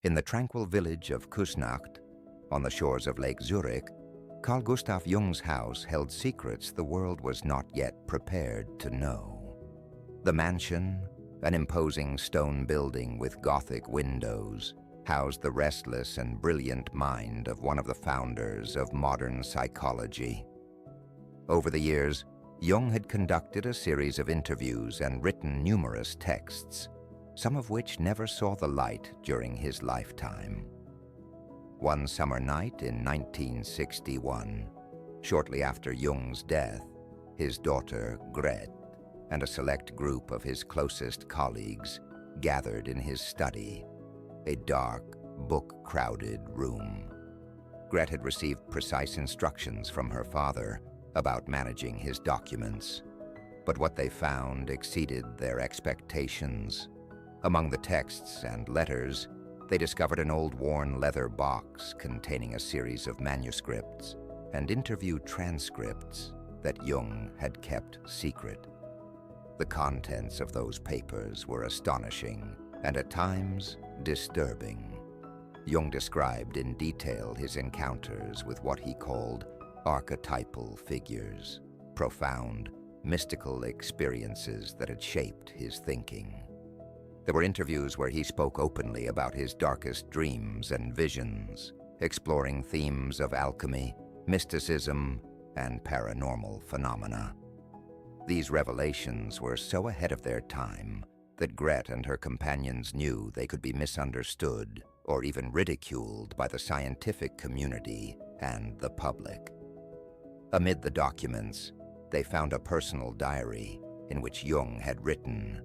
In the tranquil village of Kusnacht, on the shores of Lake Zurich, Carl Gustav Jung's house held secrets the world was not yet prepared to know. The mansion, an imposing stone building with Gothic windows, housed the restless and brilliant mind of one of the founders of modern psychology. Over the years, Jung had conducted a series of interviews and written numerous texts, some of which never saw the light during his lifetime. One summer night in 1961, shortly after Jung's death, his daughter, Gret, and a select group of his closest colleagues gathered in his study, a dark, book-crowded room. Gret had received precise instructions from her father about managing his documents, but what they found exceeded their expectations. Among the texts and letters, they discovered an old worn leather box containing a series of manuscripts and interview transcripts that Jung had kept secret. The contents of those papers were astonishing and at times disturbing. Jung described in detail his encounters with what he called archetypal figures, profound, mystical experiences that had shaped his thinking. There were interviews where he spoke openly about his darkest dreams and visions, exploring themes of alchemy, mysticism, and paranormal phenomena. These revelations were so ahead of their time that Gret and her companions knew they could be misunderstood or even ridiculed by the scientific community and the public. Amid the documents, they found a personal diary in which Jung had written,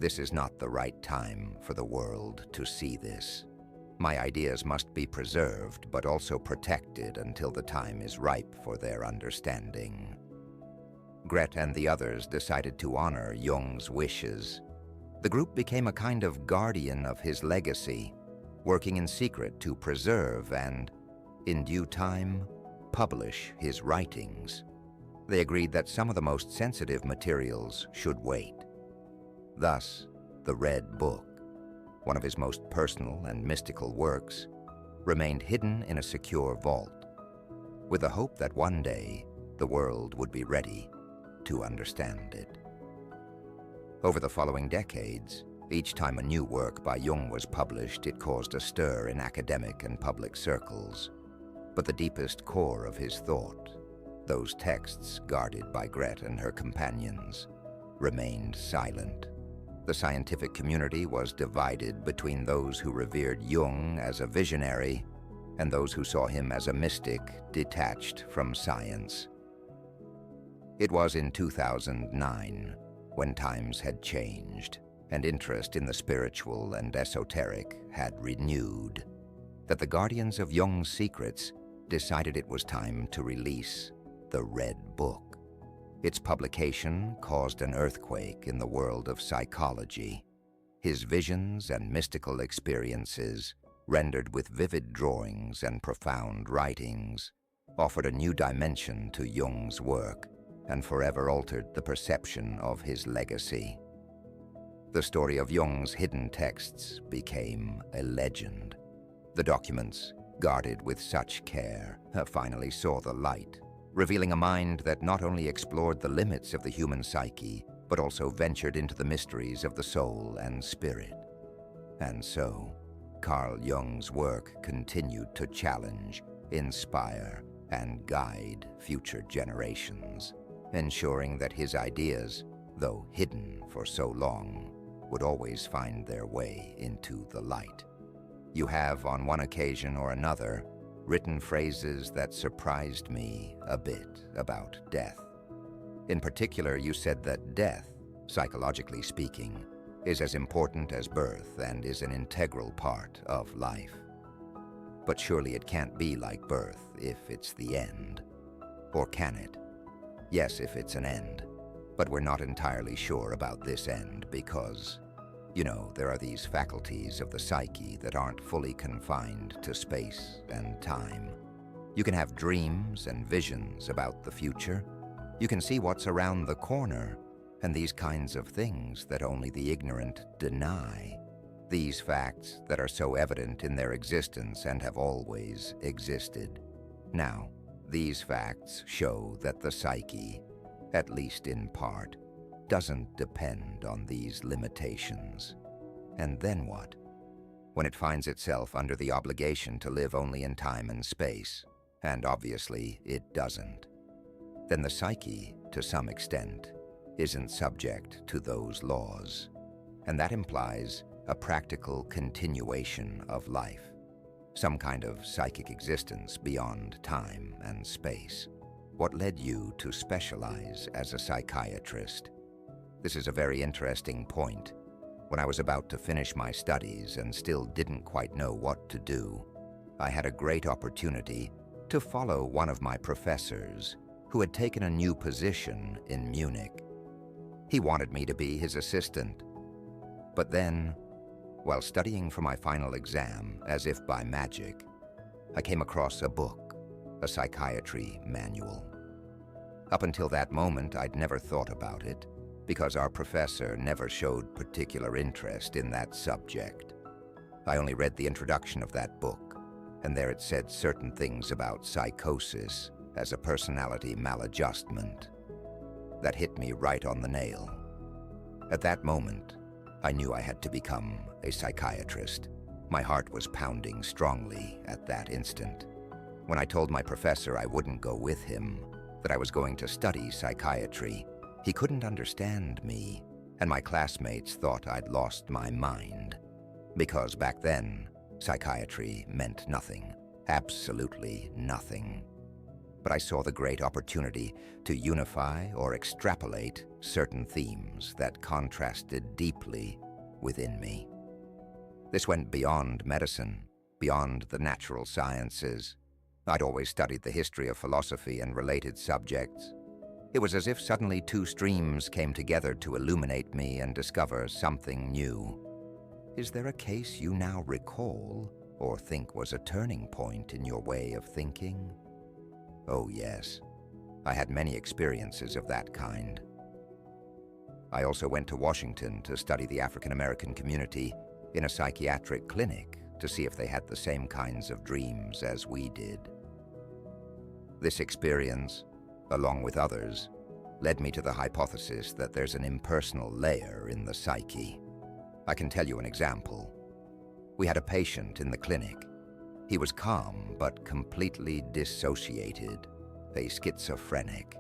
"This is not the right time for the world to see this. My ideas must be preserved but also protected until the time is ripe for their understanding." Gret and the others decided to honor Jung's wishes. The group became a kind of guardian of his legacy, working in secret to preserve and, in due time, publish his writings. They agreed that some of the most sensitive materials should wait. Thus, the Red Book, one of his most personal and mystical works, remained hidden in a secure vault, with the hope that one day the world would be ready to understand it. Over the following decades, each time a new work by Jung was published, it caused a stir in academic and public circles. But the deepest core of his thought, those texts guarded by Gret and her companions, remained silent. The scientific community was divided between those who revered Jung as a visionary and those who saw him as a mystic detached from science. It was in 2009, when times had changed and interest in the spiritual and esoteric had renewed, that the guardians of Jung's secrets decided it was time to release the Red Book. Its publication caused an earthquake in the world of psychology. His visions and mystical experiences, rendered with vivid drawings and profound writings, offered a new dimension to Jung's work and forever altered the perception of his legacy. The story of Jung's hidden texts became a legend. The documents, guarded with such care, finally saw the light, revealing a mind that not only explored the limits of the human psyche, but also ventured into the mysteries of the soul and spirit. And so, Carl Jung's work continued to challenge, inspire, and guide future generations, ensuring that his ideas, though hidden for so long, would always find their way into the light. You have, on one occasion or another, written phrases that surprised me a bit about death. In particular, you said that death, psychologically speaking, is as important as birth and is an integral part of life. But surely it can't be like birth if it's the end. Or can it? Yes, if it's an end. But we're not entirely sure about this end because, there are these faculties of the psyche that aren't fully confined to space and time. You can have dreams and visions about the future. You can see what's around the corner, and these kinds of things that only the ignorant deny. These facts that are so evident in their existence and have always existed. Now, these facts show that the psyche, at least in part, doesn't depend on these limitations. And then what? When it finds itself under the obligation to live only in time and space, and obviously it doesn't, then the psyche, to some extent, isn't subject to those laws. And that implies a practical continuation of life, some kind of psychic existence beyond time and space. What led you to specialize as a psychiatrist? This is a very interesting point. When I was about to finish my studies and still didn't quite know what to do, I had a great opportunity to follow one of my professors who had taken a new position in Munich. He wanted me to be his assistant. But then, while studying for my final exam, as if by magic, I came across a book, a psychiatry manual. Up until that moment, I'd never thought about it, because our professor never showed particular interest in that subject. I only read the introduction of that book, and there it said certain things about psychosis as a personality maladjustment. That hit me right on the nail. At that moment, I knew I had to become a psychiatrist. My heart was pounding strongly at that instant. When I told my professor I wouldn't go with him, that I was going to study psychiatry, he couldn't understand me, and my classmates thought I'd lost my mind. Because back then, psychiatry meant nothing, absolutely nothing. But I saw the great opportunity to unify or extrapolate certain themes that contrasted deeply within me. This went beyond medicine, beyond the natural sciences. I'd always studied the history of philosophy and related subjects. It was as if suddenly two streams came together to illuminate me and discover something new. Is there a case you now recall or think was a turning point in your way of thinking? Oh yes, I had many experiences of that kind. I also went to Washington to study the African American community in a psychiatric clinic to see if they had the same kinds of dreams as we did. This experience, along with others, led me to the hypothesis that there's an impersonal layer in the psyche. I can tell you an example. We had a patient in the clinic. He was calm but completely dissociated, a schizophrenic.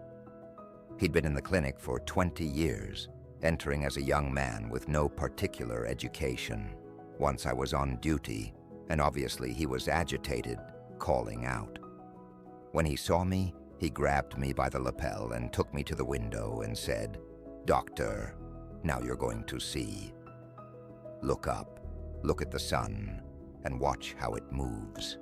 He'd been in the clinic for 20 years, entering as a young man with no particular education. Once I was on duty, and obviously he was agitated, calling out. When he saw me, he grabbed me by the lapel and took me to the window and said, "Doctor, now you're going to see. Look up, look at the sun, and watch how it moves.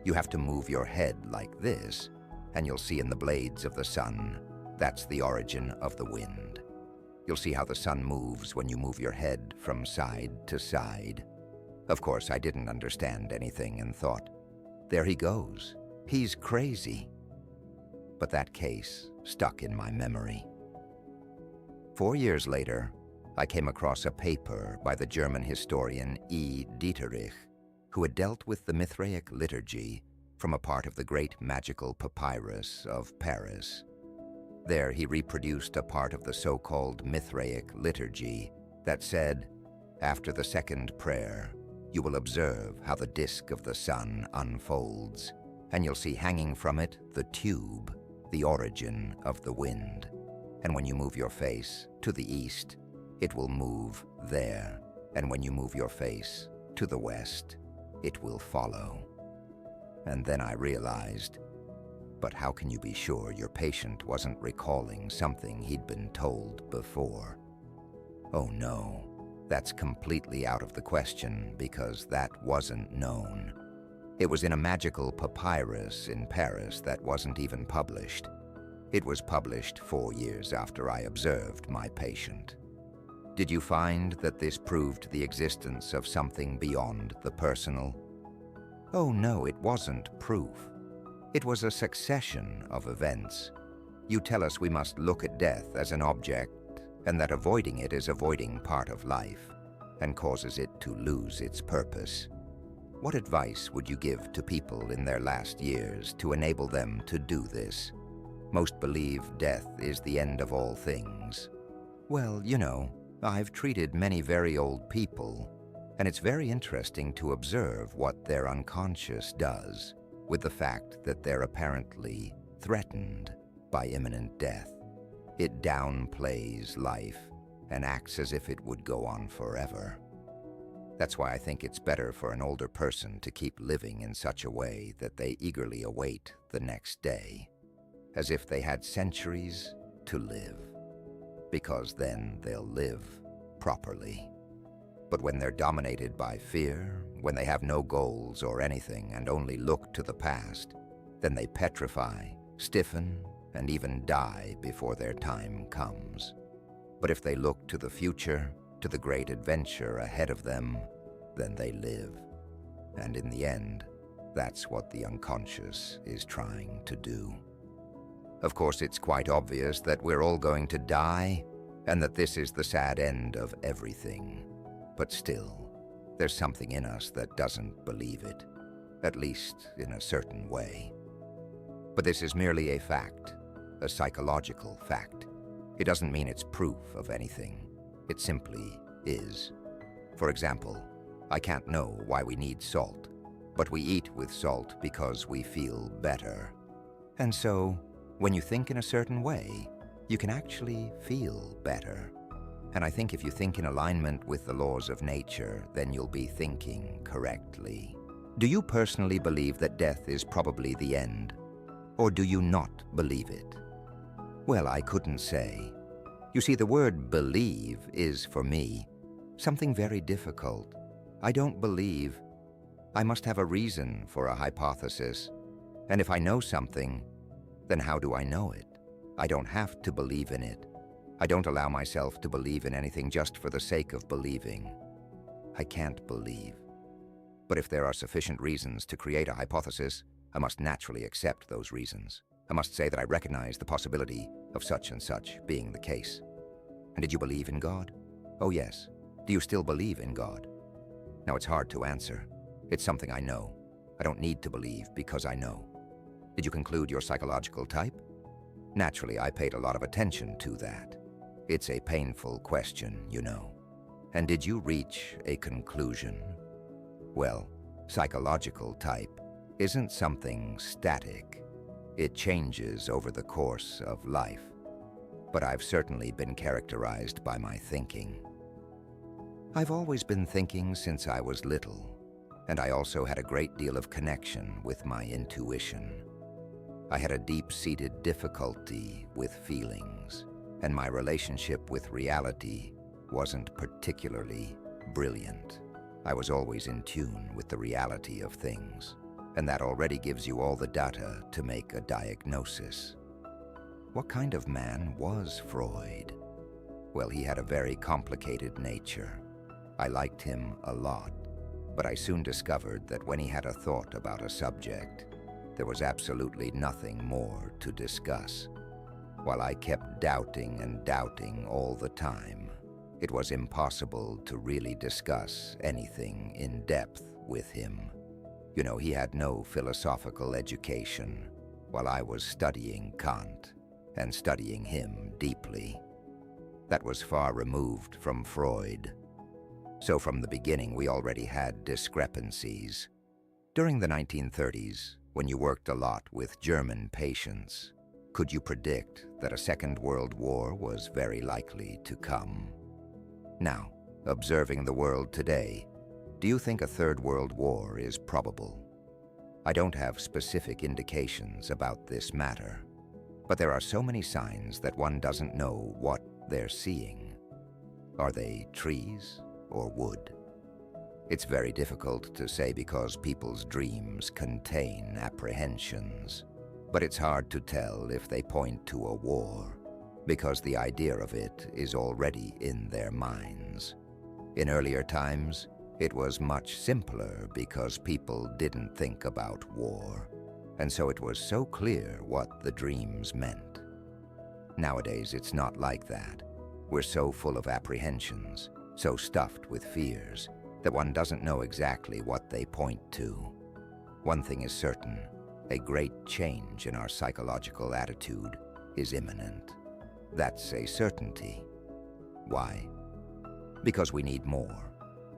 You have to move your head like this, and you'll see in the blades of the sun, that's the origin of the wind. You'll see how the sun moves when you move your head from side to side." Of course, I didn't understand anything and thought, there he goes. He's crazy. But that case stuck in my memory. 4 years later, I came across a paper by the German historian E. Dieterich, who had dealt with the Mithraic liturgy from a part of the great magical papyrus of Paris. There he reproduced a part of the so-called Mithraic liturgy that said, after the second prayer, you will observe how the disk of the sun unfolds, and you'll see hanging from it the tube, the origin of the wind. And when you move your face to the east, it will move there. And when you move your face to the west, it will follow. And then I realized, but how can you be sure your patient wasn't recalling something he'd been told before? Oh no, that's completely out of the question because that wasn't known. It was in a magical papyrus in Paris that wasn't even published. It was published 4 years after I observed my patient. Did you find that this proved the existence of something beyond the personal? Oh no, it wasn't proof. It was a succession of events. You tell us we must look at death as an object, and that avoiding it is avoiding part of life. and causes it to lose its purpose. What advice would you give to people in their last years to enable them to do this? Most believe death is the end of all things. Well, I've treated many very old people, and it's very interesting to observe what their unconscious does with the fact that they're apparently threatened by imminent death. It downplays life and acts as if it would go on forever. That's why I think it's better for an older person to keep living in such a way that they eagerly await the next day, as if they had centuries to live, because then they'll live properly. But when they're dominated by fear, when they have no goals or anything and only look to the past, then they petrify, stiffen, and even die before their time comes. But if they look to the future, to the great adventure ahead of them, then they live. And in the end, that's what the unconscious is trying to do. Of course, it's quite obvious that we're all going to die, and that this is the sad end of everything. But still, there's something in us that doesn't believe it, at least in a certain way. But this is merely a fact, a psychological fact. It doesn't mean it's proof of anything. It simply is. For example, I can't know why we need salt, but we eat with salt because we feel better. And so, when you think in a certain way, you can actually feel better. And I think if you think in alignment with the laws of nature, then you'll be thinking correctly. Do you personally believe that death is probably the end? Or do you not believe it? Well, I couldn't say. You see, the word believe is, for me, something very difficult. I don't believe. I must have a reason for a hypothesis. And if I know something, then how do I know it? I don't have to believe in it. I don't allow myself to believe in anything just for the sake of believing. I can't believe. But if there are sufficient reasons to create a hypothesis, I must naturally accept those reasons. I must say that I recognize the possibility of such and such being the case. And did you believe in God? Oh yes. Do you still believe in God? Now it's hard to answer. It's something I know. I don't need to believe because I know. Did you conclude your psychological type? Naturally, I paid a lot of attention to that. It's a painful question, And did you reach a conclusion? Well, psychological type isn't something static. It changes over the course of life. But I've certainly been characterized by my thinking. I've always been thinking since I was little, and I also had a great deal of connection with my intuition. I had a deep-seated difficulty with feelings, and my relationship with reality wasn't particularly brilliant. I was always in tune with the reality of things, and that already gives you all the data to make a diagnosis. What kind of man was Freud? Well, he had a very complicated nature. I liked him a lot, but I soon discovered that when he had a thought about a subject, there was absolutely nothing more to discuss. While I kept doubting and doubting all the time, it was impossible to really discuss anything in depth with him. He had no philosophical education, while I was studying Kant and studying him deeply. That was far removed from Freud. So from the beginning, we already had discrepancies. During the 1930s, when you worked a lot with German patients, could you predict that a Second World War was very likely to come? Now, observing the world today, do you think a Third World War is probable? I don't have specific indications about this matter, but there are so many signs that one doesn't know what they're seeing. Are they trees or wood? It's very difficult to say because people's dreams contain apprehensions, but it's hard to tell if they point to a war, because the idea of it is already in their minds. In earlier times, it was much simpler because people didn't think about war, and so it was so clear what the dreams meant. Nowadays, it's not like that. We're so full of apprehensions, so stuffed with fears that one doesn't know exactly what they point to. One thing is certain, a great change in our psychological attitude is imminent. That's a certainty. Why? Because we need more.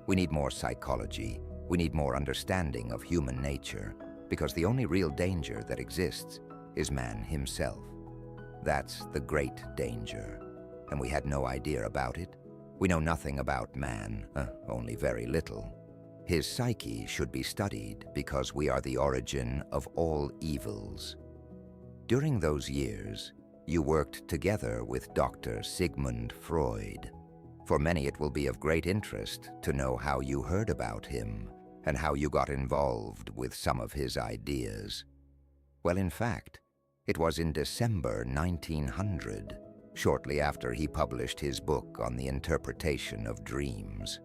We need more psychology. We need more understanding of human nature, because the only real danger that exists is man himself. That's the great danger, and we had no idea about it. We know nothing about man, only very little. His psyche should be studied because we are the origin of all evils. During those years, you worked together with Dr. Sigmund Freud. For many, it will be of great interest to know how you heard about him and how you got involved with some of his ideas. Well, in fact, it was in December 1900, shortly after he published his book on the interpretation of dreams.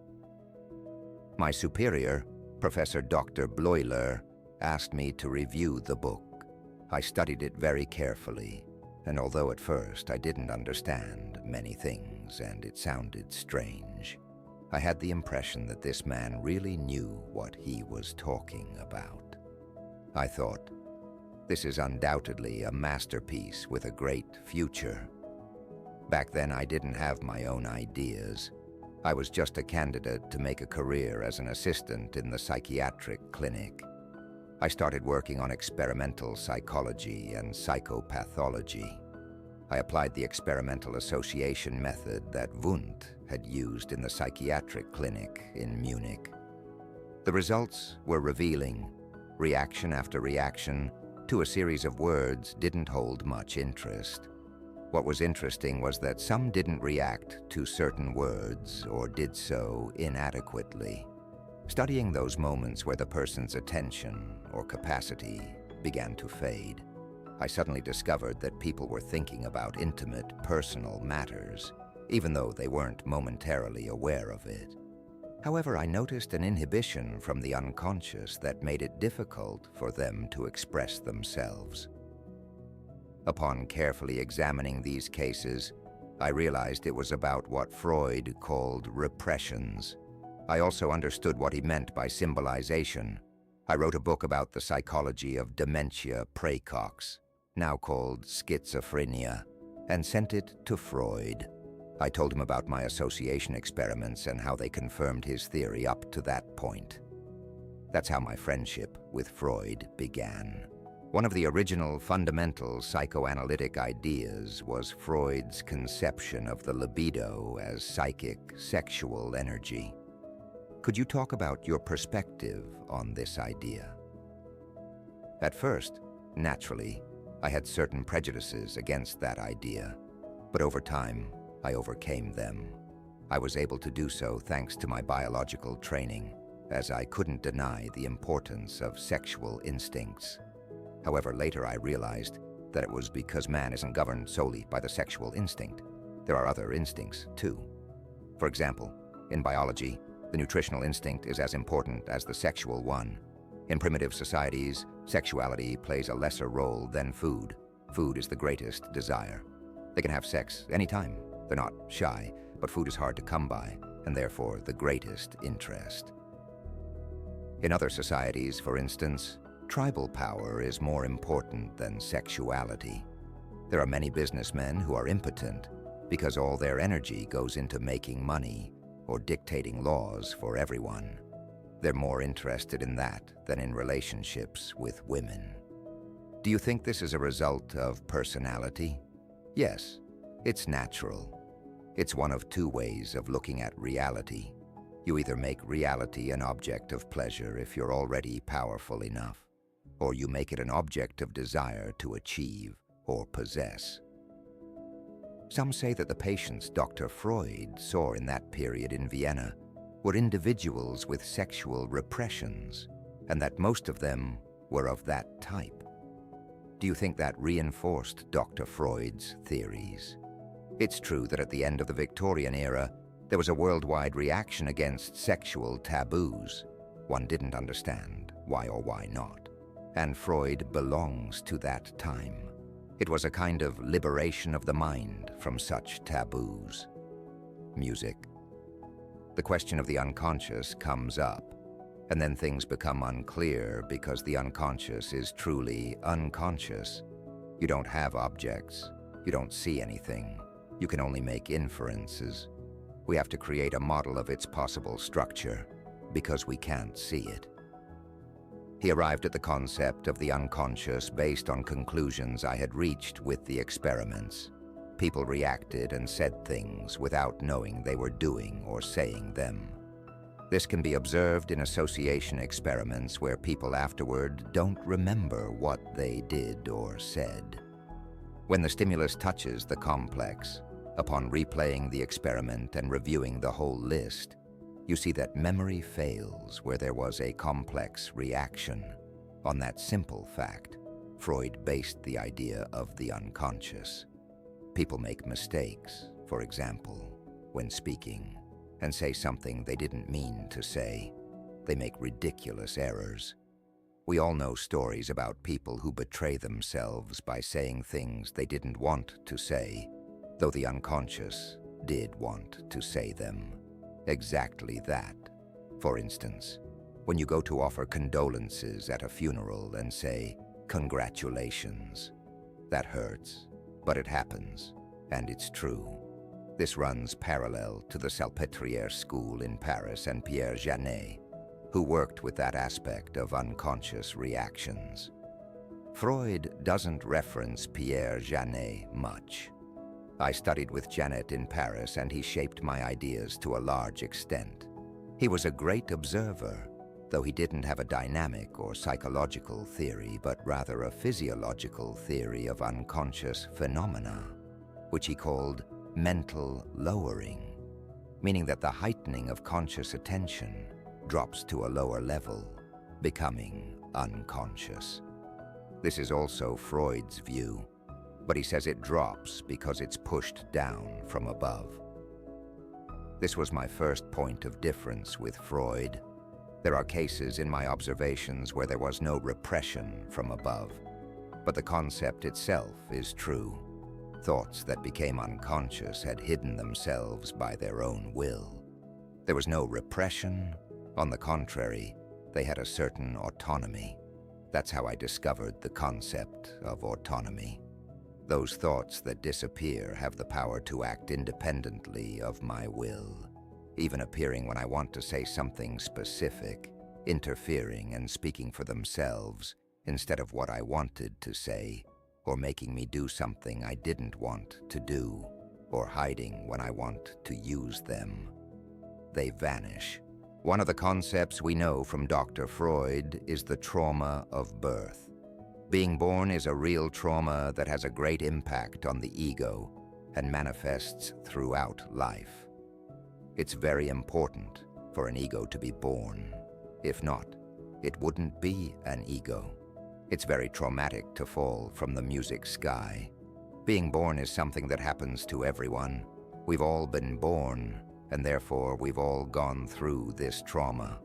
My superior, Professor Dr. Bleuler, asked me to review the book. I studied it very carefully, and although at first I didn't understand many things and it sounded strange, I had the impression that this man really knew what he was talking about. I thought, this is undoubtedly a masterpiece with a great future. Back then, I didn't have my own ideas. I was just a candidate to make a career as an assistant in the psychiatric clinic. I started working on experimental psychology and psychopathology. I applied the experimental association method that Wundt had used in the psychiatric clinic in Munich. The results were revealing. Reaction after reaction to a series of words didn't hold much interest. What was interesting was that some didn't react to certain words or did so inadequately. Studying those moments where the person's attention or capacity began to fade, I suddenly discovered that people were thinking about intimate, personal matters, even though they weren't momentarily aware of it. However, I noticed an inhibition from the unconscious that made it difficult for them to express themselves. Upon carefully examining these cases, I realized it was about what Freud called repressions. I also understood what he meant by symbolization. I wrote a book about the psychology of dementia praecox, now called schizophrenia, and sent it to Freud. I told him about my association experiments and how they confirmed his theory up to that point. That's how my friendship with Freud began. One of the original fundamental psychoanalytic ideas was Freud's conception of the libido as psychic, sexual energy. Could you talk about your perspective on this idea? At first, naturally, I had certain prejudices against that idea, but over time, I overcame them. I was able to do so thanks to my biological training, as I couldn't deny the importance of sexual instincts. However, later I realized that it was because man isn't governed solely by the sexual instinct. There are other instincts, too. For example, in biology, the nutritional instinct is as important as the sexual one. In primitive societies, sexuality plays a lesser role than food. Food is the greatest desire. They can have sex anytime. They're not shy, but food is hard to come by, and therefore the greatest interest. In other societies, for instance, tribal power is more important than sexuality. There are many businessmen who are impotent because all their energy goes into making money or dictating laws for everyone. They're more interested in that than in relationships with women. Do you think this is a result of personality? Yes, it's natural. It's one of two ways of looking at reality. You either make reality an object of pleasure if you're already powerful enough, or you make it an object of desire to achieve or possess. Some say that the patients Dr. Freud saw in that period in Vienna were individuals with sexual repressions, and that most of them were of that type. Do you think that reinforced Dr. Freud's theories? It's true that at the end of the Victorian era, there was a worldwide reaction against sexual taboos. One didn't understand why or why not. And Freud belongs to that time. It was a kind of liberation of the mind from such taboos. Music. The question of the unconscious comes up, and then things become unclear because the unconscious is truly unconscious. You don't have objects. You don't see anything. You can only make inferences. We have to create a model of its possible structure because we can't see it. He arrived at the concept of the unconscious based on conclusions I had reached with the experiments. People reacted and said things without knowing they were doing or saying them. This can be observed in association experiments where people afterward don't remember what they did or said. When the stimulus touches the complex, upon replaying the experiment and reviewing the whole list, you see that memory fails where there was a complex reaction. On that simple fact, Freud based the idea of the unconscious. People make mistakes, for example, when speaking, and say something they didn't mean to say. They make ridiculous errors. We all know stories about people who betray themselves by saying things they didn't want to say, though the unconscious did want to say them. Exactly that. For instance, when you go to offer condolences at a funeral and say, "Congratulations," that hurts, but it happens, and it's true. This runs parallel to the Salpêtrière school in Paris and Pierre Janet, who worked with that aspect of unconscious reactions. Freud doesn't reference Pierre Janet much. I studied with Janet in Paris, and he shaped my ideas to a large extent. He was a great observer, though he didn't have a dynamic or psychological theory, but rather a physiological theory of unconscious phenomena, which he called mental lowering, meaning that the heightening of conscious attention drops to a lower level, becoming unconscious. This is also Freud's view, but he says it drops because it's pushed down from above. This was my first point of difference with Freud. There are cases in my observations where there was no repression from above, but the concept itself is true. Thoughts that became unconscious had hidden themselves by their own will. There was no repression. On the contrary, they had a certain autonomy. That's how I discovered the concept of autonomy. Those thoughts that disappear have the power to act independently of my will, even appearing when I want to say something specific, interfering and speaking for themselves instead of what I wanted to say, or making me do something I didn't want to do, or hiding when I want to use them. They vanish. One of the concepts we know from Dr. Freud is the trauma of birth. Being born is a real trauma that has a great impact on the ego and manifests throughout life. It's very important for an ego to be born. If not, it wouldn't be an ego. It's very traumatic to fall from the music sky. Being born is something that happens to everyone. We've all been born, and therefore we've all gone through this trauma.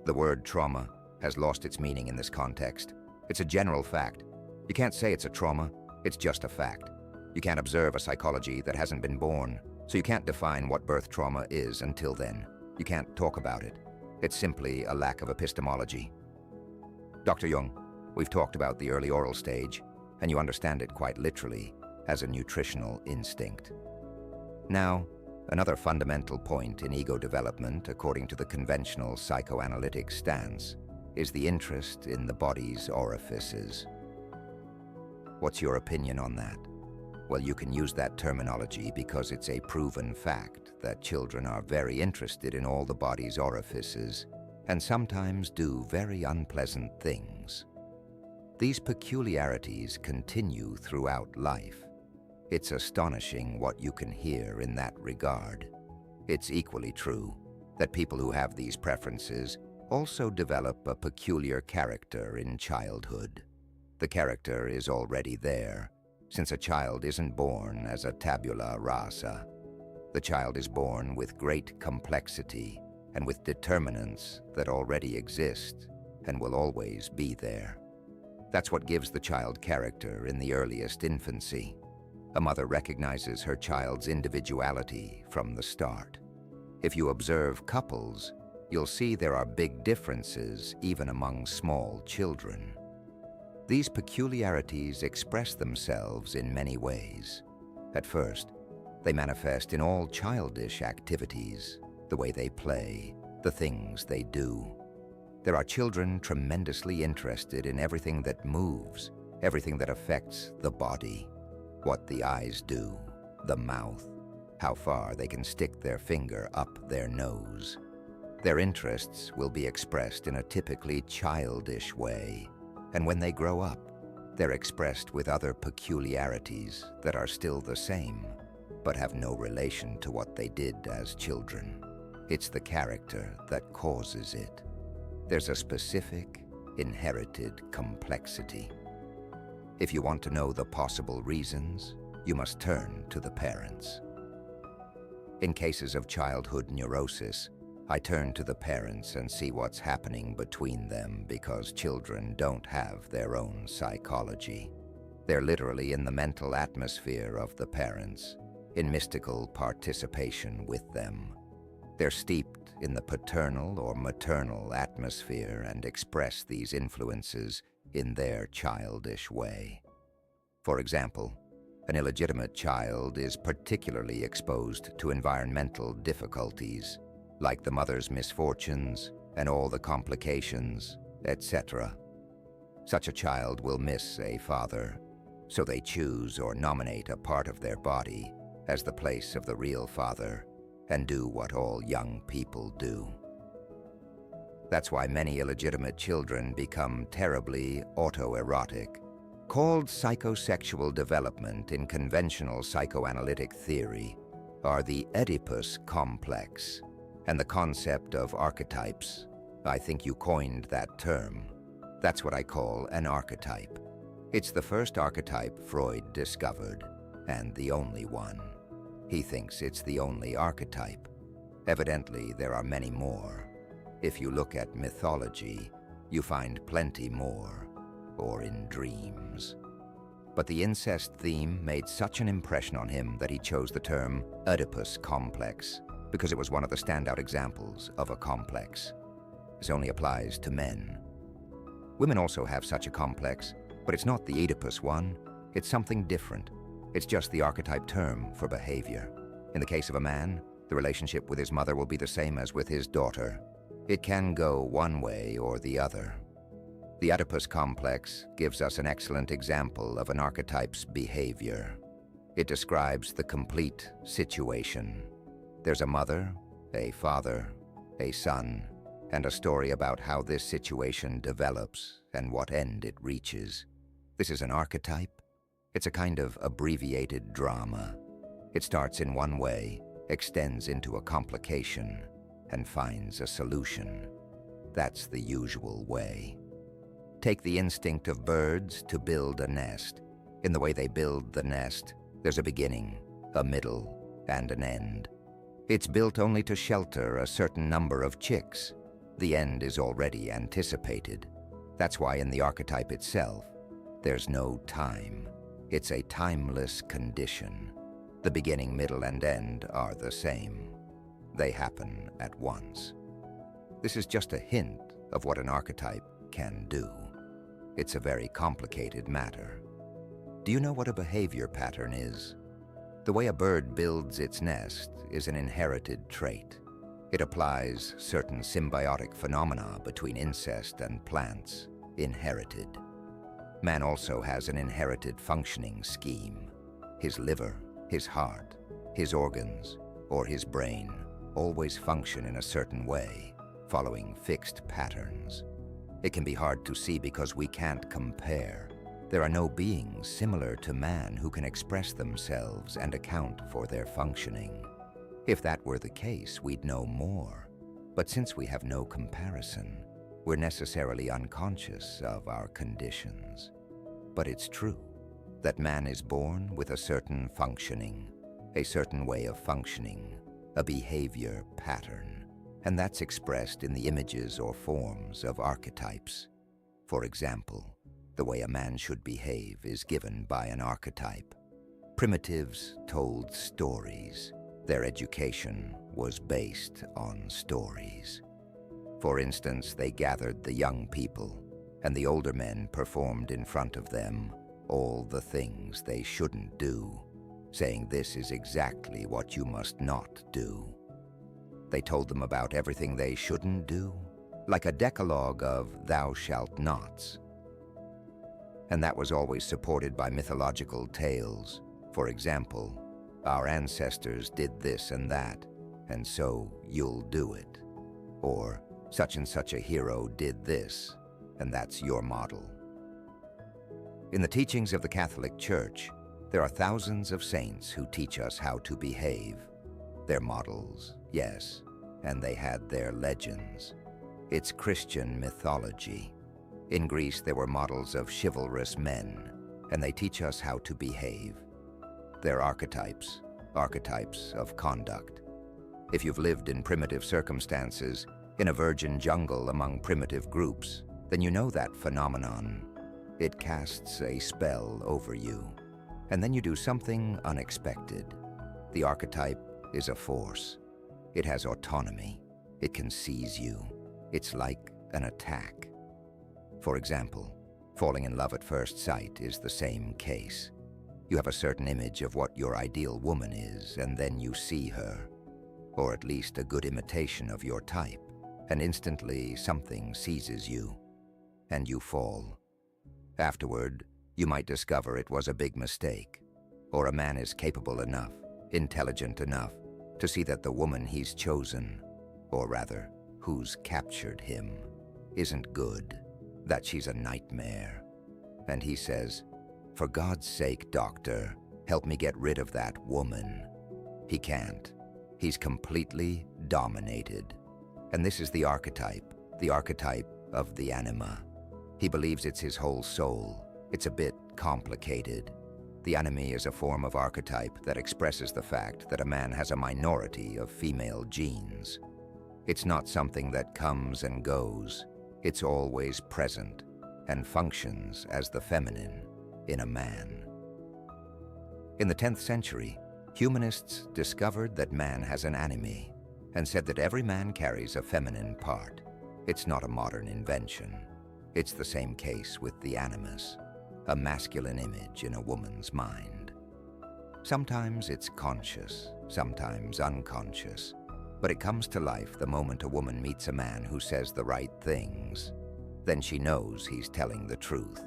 The word trauma has lost its meaning in this context. It's a general fact. You can't say it's a trauma, it's just a fact. You can't observe a psychology that hasn't been born, so you can't define what birth trauma is until then. You can't talk about it. It's simply a lack of epistemology. Dr. Jung, we've talked about the early oral stage, and you understand it quite literally as a nutritional instinct. Now, another fundamental point in ego development, according to the conventional psychoanalytic stance, is the interest in the body's orifices. What's your opinion on that? Well, you can use that terminology because it's a proven fact that children are very interested in all the body's orifices and sometimes do very unpleasant things. These peculiarities continue throughout life. It's astonishing what you can hear in that regard. It's equally true that people who have these preferences also develop a peculiar character in childhood. The character is already there, since a child isn't born as a tabula rasa. The child is born with great complexity and with determinants that already exist and will always be there. That's what gives the child character in the earliest infancy. A mother recognizes her child's individuality from the start. If you observe couples, you'll see there are big differences even among small children. These peculiarities express themselves in many ways. At first, they manifest in all childish activities, the way they play, the things they do. There are children tremendously interested in everything that moves, everything that affects the body, what the eyes do, the mouth, how far they can stick their finger up their nose. Their interests will be expressed in a typically childish way, and when they grow up, they're expressed with other peculiarities that are still the same, but have no relation to what they did as children. It's the character that causes it. There's a specific, inherited complexity. If you want to know the possible reasons, you must turn to the parents. In cases of childhood neurosis, I turn to the parents and see what's happening between them because children don't have their own psychology. They're literally in the mental atmosphere of the parents, in mystical participation with them. They're steeped in the paternal or maternal atmosphere and express these influences in their childish way. For example, an illegitimate child is particularly exposed to environmental difficulties, like the mother's misfortunes and all the complications, etc. Such a child will miss a father, so they choose or nominate a part of their body as the place of the real father and do what all young people do. That's why many illegitimate children become terribly autoerotic. Called psychosexual development in conventional psychoanalytic theory are the Oedipus complex and the concept of archetypes. I think you coined that term. That's what I call an archetype. It's the first archetype Freud discovered, and the only one. He thinks it's the only archetype. Evidently, there are many more. If you look at mythology, you find plenty more, or in dreams. But the incest theme made such an impression on him that he chose the term Oedipus complex because it was one of the standout examples of a complex. This only applies to men. Women also have such a complex, but it's not the Oedipus one. It's something different. It's just the archetype term for behavior. In the case of a man, the relationship with his mother will be the same as with his daughter. It can go one way or the other. The Oedipus complex gives us an excellent example of an archetype's behavior. It describes the complete situation. There's a mother, a father, a son, and a story about how this situation develops and what end it reaches. This is an archetype. It's a kind of abbreviated drama. It starts in one way, extends into a complication, and finds a solution. That's the usual way. Take the instinct of birds to build a nest. In the way they build the nest, there's a beginning, a middle, and an end. It's built only to shelter a certain number of chicks. The end is already anticipated. That's why in the archetype itself, there's no time. It's a timeless condition. The beginning, middle, and end are the same. They happen at once. This is just a hint of what an archetype can do. It's a very complicated matter. Do you know what a behavior pattern is? The way a bird builds its nest is an inherited trait. It applies certain symbiotic phenomena between insect and plants, inherited. Man also has an inherited functioning scheme. His liver, his heart, his organs, or his brain always function in a certain way, following fixed patterns. It can be hard to see because we can't compare. There are no beings similar to man who can express themselves and account for their functioning. If that were the case, we'd know more. But since we have no comparison, we're necessarily unconscious of our conditions. But it's true that man is born with a certain functioning, a certain way of functioning, a behavior pattern. And that's expressed in the images or forms of archetypes. For example, the way a man should behave is given by an archetype. Primitives told stories. Their education was based on stories. For instance, they gathered the young people, and the older men performed in front of them all the things they shouldn't do, saying this is exactly what you must not do. They told them about everything they shouldn't do, like a decalogue of thou shalt nots. And that was always supported by mythological tales. For example, our ancestors did this and that, and so you'll do it. Or such and such a hero did this, and that's your model. In the teachings of the Catholic Church, there are thousands of saints who teach us how to behave. They're models, yes, and they had their legends. It's Christian mythology. In Greece, there were models of chivalrous men, and they teach us how to behave. They're archetypes, archetypes of conduct. If you've lived in primitive circumstances, in a virgin jungle among primitive groups, then you know that phenomenon. It casts a spell over you, and then you do something unexpected. The archetype is a force. It has autonomy. It can seize you. It's like an attack. For example, falling in love at first sight is the same case. You have a certain image of what your ideal woman is, and then you see her, or at least a good imitation of your type, and instantly something seizes you, and you fall. Afterward, you might discover it was a big mistake, or a man is capable enough, intelligent enough, to see that the woman he's chosen, or rather, who's captured him, isn't good, that she's a nightmare. And he says, "For God's sake, doctor, help me get rid of that woman." He can't. He's completely dominated. And this is the archetype of the anima. He believes it's his whole soul. It's a bit complicated. The enemy is a form of archetype that expresses the fact that a man has a minority of female genes. It's not something that comes and goes. It's always present and functions as the feminine in a man. In the 10th century, humanists discovered that man has an anime and said that every man carries a feminine part. It's not a modern invention. It's the same case with the animus, a masculine image in a woman's mind. Sometimes it's conscious, sometimes unconscious, but it comes to life the moment a woman meets a man who says the right things. Then she knows he's telling the truth,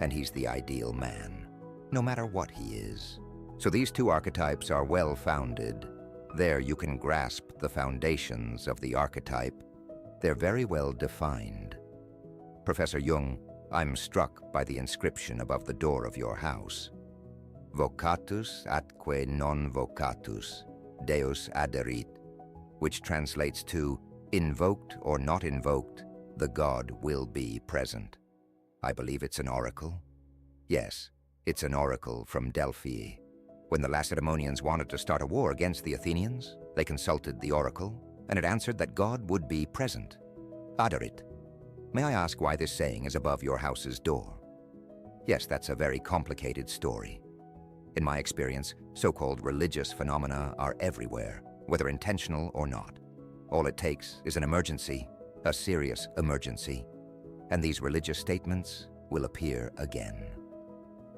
and he's the ideal man, no matter what he is. So these two archetypes are well-founded. There you can grasp the foundations of the archetype. They're very well defined. Professor Jung, I'm struck by the inscription above the door of your house. Vocatus atque non vocatus, Deus aderit, which translates to, invoked or not invoked, the God will be present. I believe it's an oracle. Yes, it's an oracle from Delphi. When the Lacedaemonians wanted to start a war against the Athenians, they consulted the oracle, and it answered that God would be present. Aderit. May I ask why this saying is above your house's door? Yes, that's a very complicated story. In my experience, so-called religious phenomena are everywhere, whether intentional or not. All it takes is an emergency, a serious emergency, and these religious statements will appear again.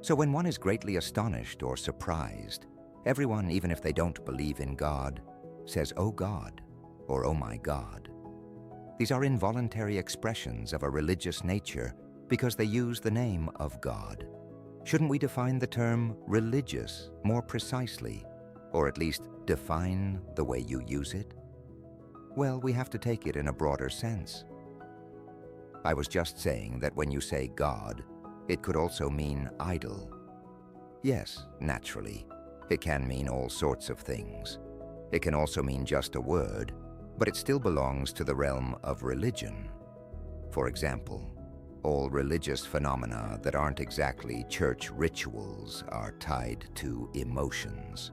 So when one is greatly astonished or surprised, everyone, even if they don't believe in God, says, "Oh God," or "Oh my God." These are involuntary expressions of a religious nature because they use the name of God. Shouldn't we define the term religious more precisely, or at least define the way you use it? Well, we have to take it in a broader sense. I was just saying that when you say God, it could also mean idol. Yes, naturally, it can mean all sorts of things. It can also mean just a word, but it still belongs to the realm of religion. For example, all religious phenomena that aren't exactly church rituals are tied to emotions.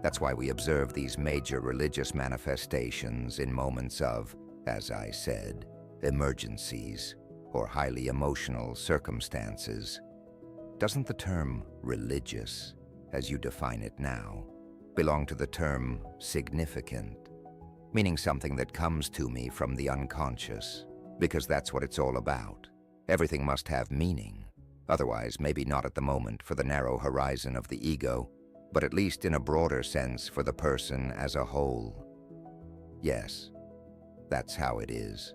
That's why we observe these major religious manifestations in moments of, as I said, emergencies or highly emotional circumstances. Doesn't the term religious, as you define it now, belong to the term significant, meaning something that comes to me from the unconscious, because that's what it's all about. Everything must have meaning, otherwise maybe not at the moment for the narrow horizon of the ego, but at least in a broader sense for the person as a whole. Yes, that's how it is.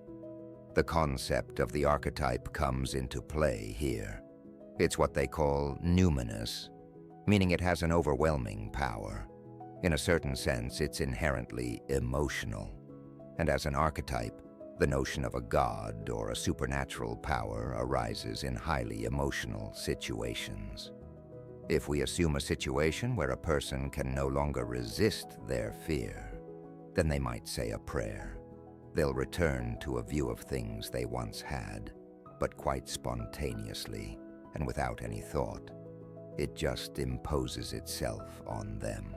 The concept of the archetype comes into play here. It's what they call numinous, meaning it has an overwhelming power. In a certain sense, it's inherently emotional. And as an archetype, the notion of a god or a supernatural power arises in highly emotional situations. If we assume a situation where a person can no longer resist their fear, then they might say a prayer. They'll return to a view of things they once had, but quite spontaneously and without any thought. It just imposes itself on them.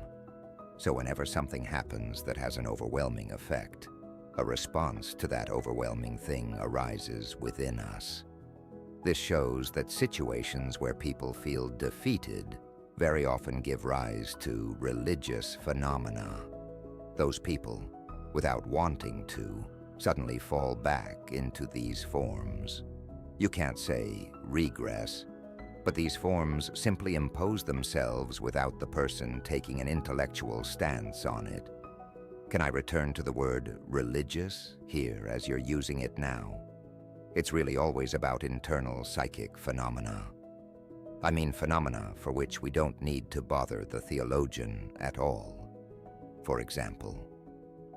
So whenever something happens that has an overwhelming effect, a response to that overwhelming thing arises within us. This shows that situations where people feel defeated very often give rise to religious phenomena. Those people, without wanting to, suddenly fall back into these forms. You can't say regress, but these forms simply impose themselves without the person taking an intellectual stance on it. Can I return to the word religious here as you're using it now? It's really always about internal psychic phenomena. I mean phenomena for which we don't need to bother the theologian at all. For example,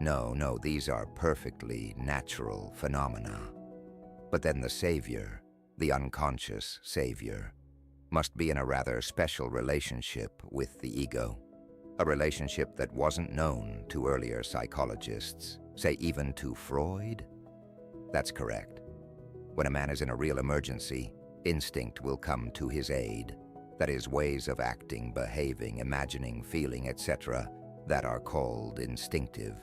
no, these are perfectly natural phenomena. But then the savior, the unconscious savior, must be in a rather special relationship with the ego. A relationship that wasn't known to earlier psychologists, say even to Freud? That's correct. When a man is in a real emergency, instinct will come to his aid. That is, ways of acting, behaving, imagining, feeling, etc., that are called instinctive.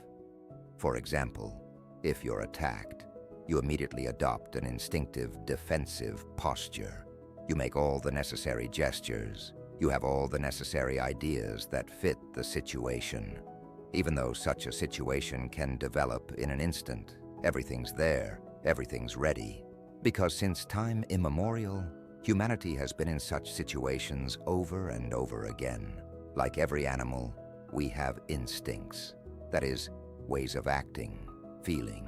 For example, if you're attacked, you immediately adopt an instinctive defensive posture. You make all the necessary gestures. You have all the necessary ideas that fit the situation. Even though such a situation can develop in an instant, everything's there, everything's ready. Because since time immemorial, humanity has been in such situations over and over again. Like every animal, we have instincts. That is, ways of acting, feeling,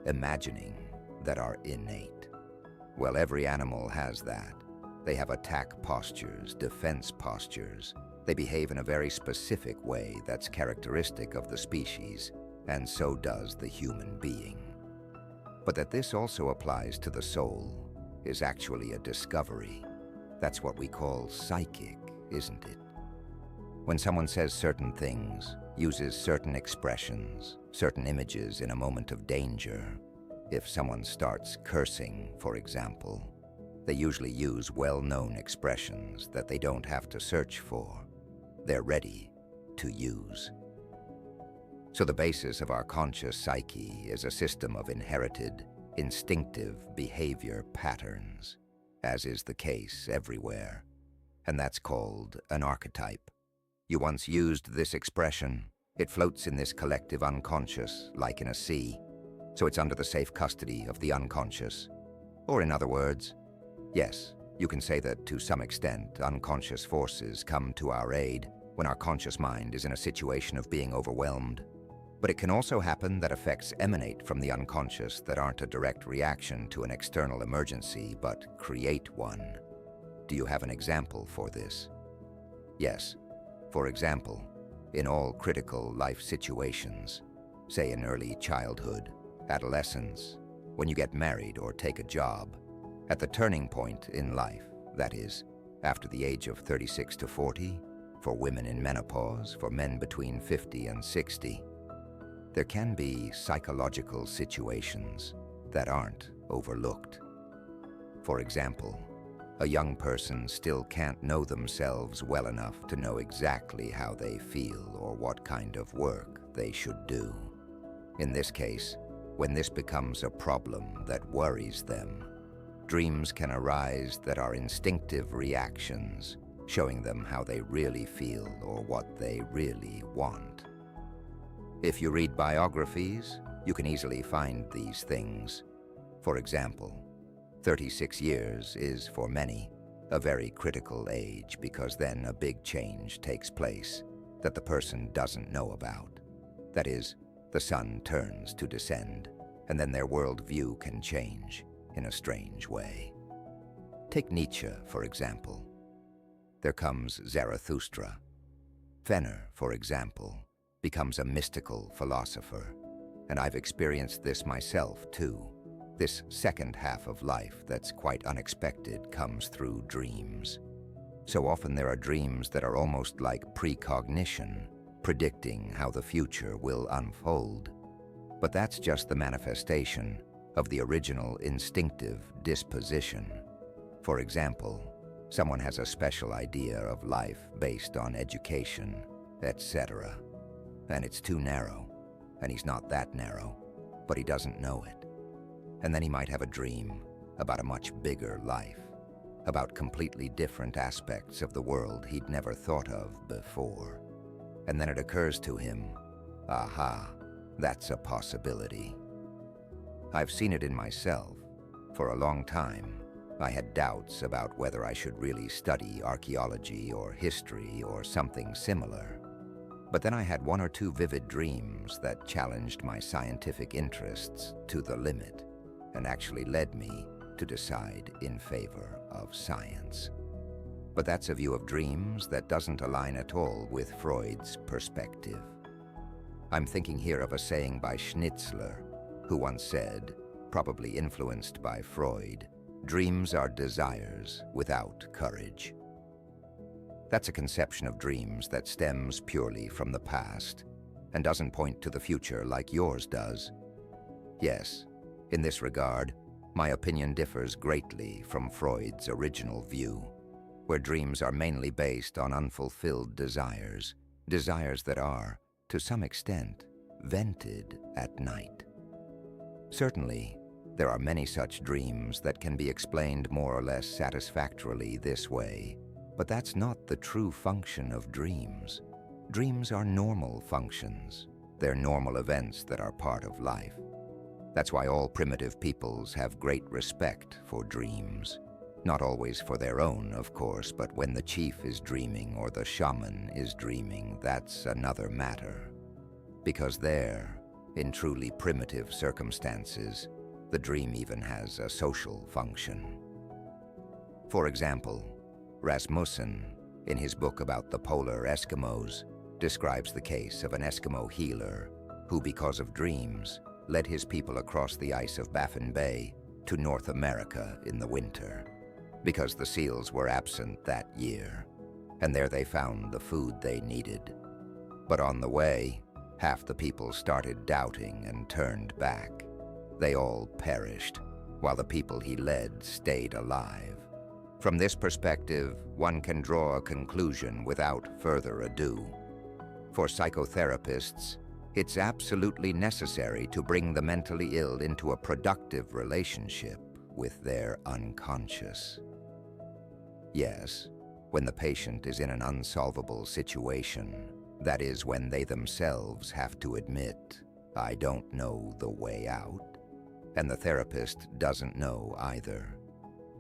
imagining that are innate. Well, every animal has that. They have attack postures, defense postures. They behave in a very specific way that's characteristic of the species, and so does the human being. But that this also applies to the soul is actually a discovery. That's what we call psychic, isn't it? When someone says certain things, uses certain expressions, certain images in a moment of danger, if someone starts cursing, for example, they usually use well-known expressions that they don't have to search for. They're ready to use. So the basis of our conscious psyche is a system of inherited, instinctive behavior patterns, as is the case everywhere. And that's called an archetype. You once used this expression. It floats in this collective unconscious, like in a sea. So it's under the safe custody of the unconscious. Or in other words, yes, you can say that to some extent unconscious forces come to our aid when our conscious mind is in a situation of being overwhelmed. But it can also happen that effects emanate from the unconscious that aren't a direct reaction to an external emergency, but create one. Do you have an example for this? Yes. For example, in all critical life situations, say in early childhood, adolescence, when you get married or take a job, at the turning point in life, that is, after the age of 36 to 40, for women in menopause, for men between 50 and 60, there can be psychological situations that aren't overlooked. For example, a young person still can't know themselves well enough to know exactly how they feel or what kind of work they should do. In this case, when this becomes a problem that worries them, dreams can arise that are instinctive reactions showing them how they really feel or what they really want. If you read biographies, you can easily find these things. For example, 36 years is, for many, a very critical age because then a big change takes place that the person doesn't know about. That is, the sun turns to descend, and then their worldview can change in a strange way. Take Nietzsche, for example. There comes Zarathustra. Fenner, for example, becomes a mystical philosopher, and I've experienced this myself too. This second half of life that's quite unexpected comes through dreams. So often there are dreams that are almost like precognition, predicting how the future will unfold. But that's just the manifestation of the original instinctive disposition. For example, someone has a special idea of life based on education, etc. And it's too narrow, and he's not that narrow, but he doesn't know it. And then he might have a dream about a much bigger life, about completely different aspects of the world he'd never thought of before. And then it occurs to him, aha, that's a possibility. I've seen it in myself. For a long time, I had doubts about whether I should really study archaeology or history or something similar. But then I had one or two vivid dreams that challenged my scientific interests to the limit and actually led me to decide in favor of science. But that's a view of dreams that doesn't align at all with Freud's perspective. I'm thinking here of a saying by Schnitzler, who once said, probably influenced by Freud, "Dreams are desires without courage." That's a conception of dreams that stems purely from the past and doesn't point to the future like yours does. Yes, in this regard, my opinion differs greatly from Freud's original view, where dreams are mainly based on unfulfilled desires, desires that are, to some extent, vented at night. Certainly, there are many such dreams that can be explained more or less satisfactorily this way, but that's not the true function of dreams. Dreams are normal functions. They're normal events that are part of life. That's why all primitive peoples have great respect for dreams. Not always for their own, of course, but when the chief is dreaming or the shaman is dreaming, that's another matter. Because there, in truly primitive circumstances, the dream even has a social function. For example, Rasmussen, in his book about the polar Eskimos, describes the case of an Eskimo healer who, because of dreams, led his people across the ice of Baffin Bay to North America in the winter, because the seals were absent that year, and there they found the food they needed. But on the way, half the people started doubting and turned back. They all perished, while the people he led stayed alive. From this perspective, one can draw a conclusion without further ado. For psychotherapists, it's absolutely necessary to bring the mentally ill into a productive relationship with their unconscious. Yes, when the patient is in an unsolvable situation, that is when they themselves have to admit, "I don't know the way out," and the therapist doesn't know either.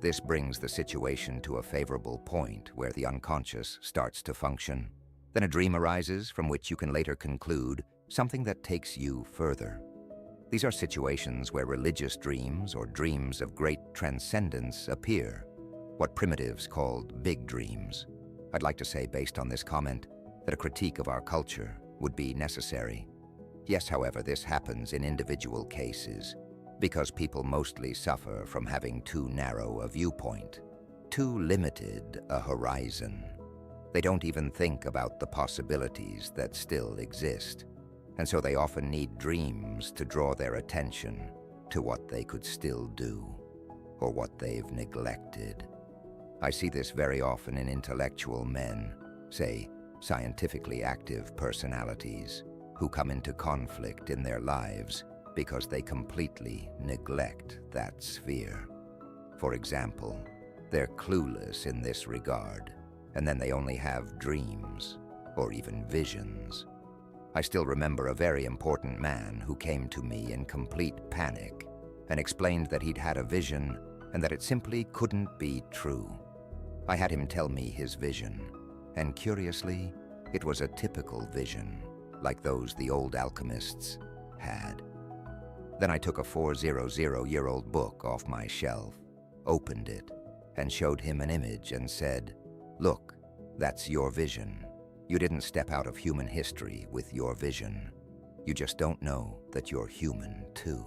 This brings the situation to a favorable point where the unconscious starts to function. Then a dream arises from which you can later conclude something that takes you further. These are situations where religious dreams or dreams of great transcendence appear, what primitives called big dreams. I'd like to say, based on this comment, that a critique of our culture would be necessary. Yes, however, this happens in individual cases, because people mostly suffer from having too narrow a viewpoint, too limited a horizon. They don't even think about the possibilities that still exist, and so they often need dreams to draw their attention to what they could still do, or what they've neglected. I see this very often in intellectual men, say, scientifically active personalities, who come into conflict in their lives because they completely neglect that sphere. For example, they're clueless in this regard, and then they only have dreams, or even visions. I still remember a very important man who came to me in complete panic and explained that he'd had a vision and that it simply couldn't be true. I had him tell me his vision, and curiously, it was a typical vision, like those the old alchemists had. Then I took a 400-year-old book off my shelf, opened it, and showed him an image and said, "Look, that's your vision. You didn't step out of human history with your vision. You just don't know that you're human too."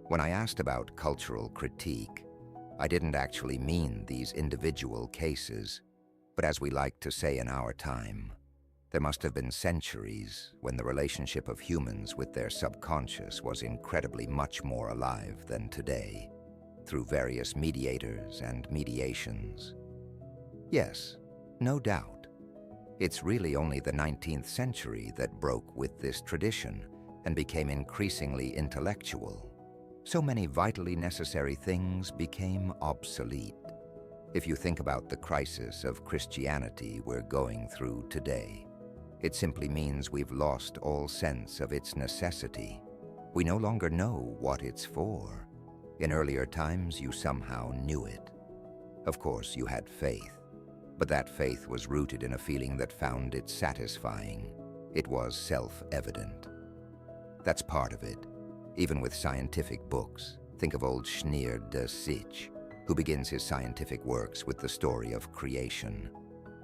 When I asked about cultural critique, I didn't actually mean these individual cases, but as we like to say in our time, there must have been centuries when the relationship of humans with their subconscious was incredibly much more alive than today, through various mediators and mediations. Yes, no doubt. It's really only the 19th century that broke with this tradition and became increasingly intellectual. So many vitally necessary things became obsolete. If you think about the crisis of Christianity we're going through today, it simply means we've lost all sense of its necessity. We no longer know what it's for. In earlier times, you somehow knew it. Of course, you had faith, but that faith was rooted in a feeling that found it satisfying. It was self-evident. That's part of it. Even with scientific books, think of old Schneier de Sich, who begins his scientific works with the story of creation.